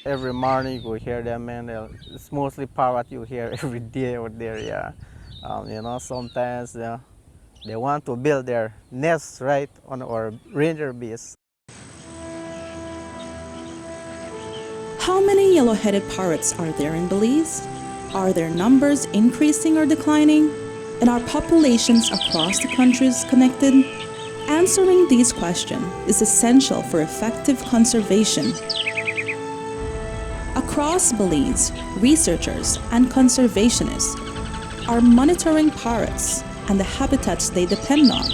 every morning you hear them, and it's mostly parrot you hear every day out there. Yeah, sometimes they want to build their nests right on our ranger base. How many yellow-headed parrots are there in Belize? Are their numbers increasing or declining? And are populations across the countries connected? Answering these questions is essential for effective conservation. Across Belize, researchers and conservationists are monitoring parrots and the habitats they depend on,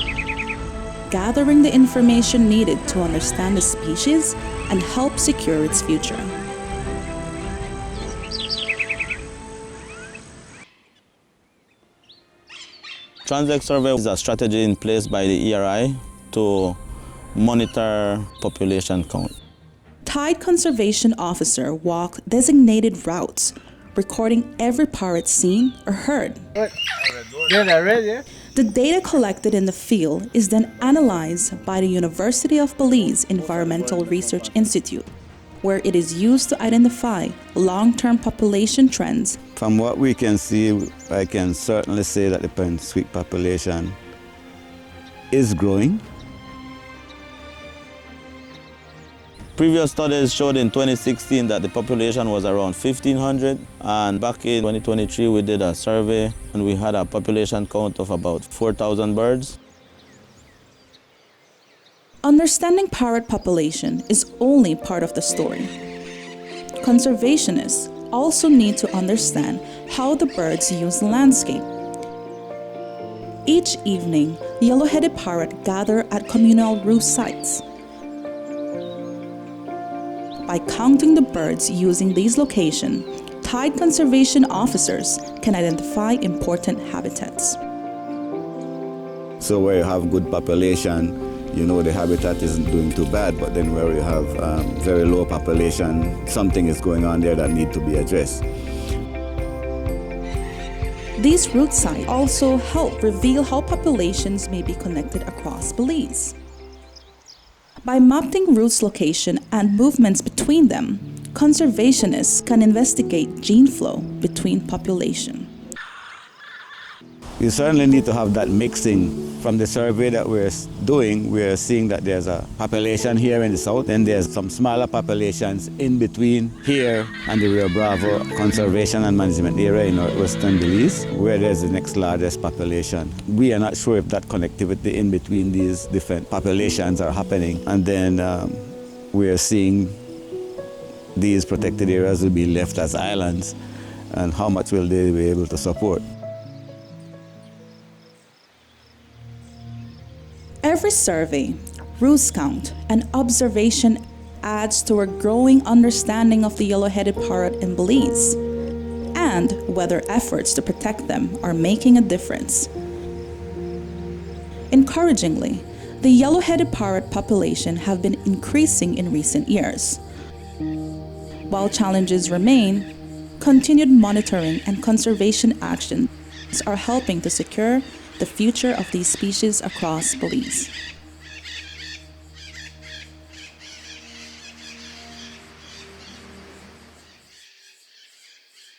gathering the information needed to understand the species and help secure its future. Transect survey is a strategy in place by the ERI to monitor population count. Tide conservation officer walk designated routes, recording every parrot seen or heard. The data collected in the field is then analyzed by the University of Belize Environmental Research Institute, where it is used to identify long-term population trends. From what we can see, I can certainly say that the penguin population is growing. Previous studies showed in 2016 that the population was around 1,500, and back in 2023 we did a survey and we had a population count of about 4,000 birds. Understanding parrot population is only part of the story. Conservationists also need to understand how the birds use the landscape. Each evening, yellow-headed parrot gather at communal roost sites. By counting the birds using these locations, tide conservation officers can identify important habitats. So where you have good population, the habitat isn't doing too bad, but then where you have very low population, something is going on there that needs to be addressed. These root sites also help reveal how populations may be connected across Belize. By mapping roots location and movements between them, conservationists can investigate gene flow between populations. You certainly need to have that mixing. From the survey that we're doing, we're seeing that there's a population here in the south, and there's some smaller populations in between here and the Rio Bravo Conservation and Management Area in northwestern Belize, where there's the next largest population. We are not sure if that connectivity in between these different populations are happening. And then we're seeing these protected areas will be left as islands, and how much will they be able to support? Every survey, roost count, and observation adds to a growing understanding of the yellow-headed parrot in Belize and whether efforts to protect them are making a difference. Encouragingly, the yellow-headed parrot population have been increasing in recent years. While challenges remain, continued monitoring and conservation actions are helping to secure the future of these species across Belize.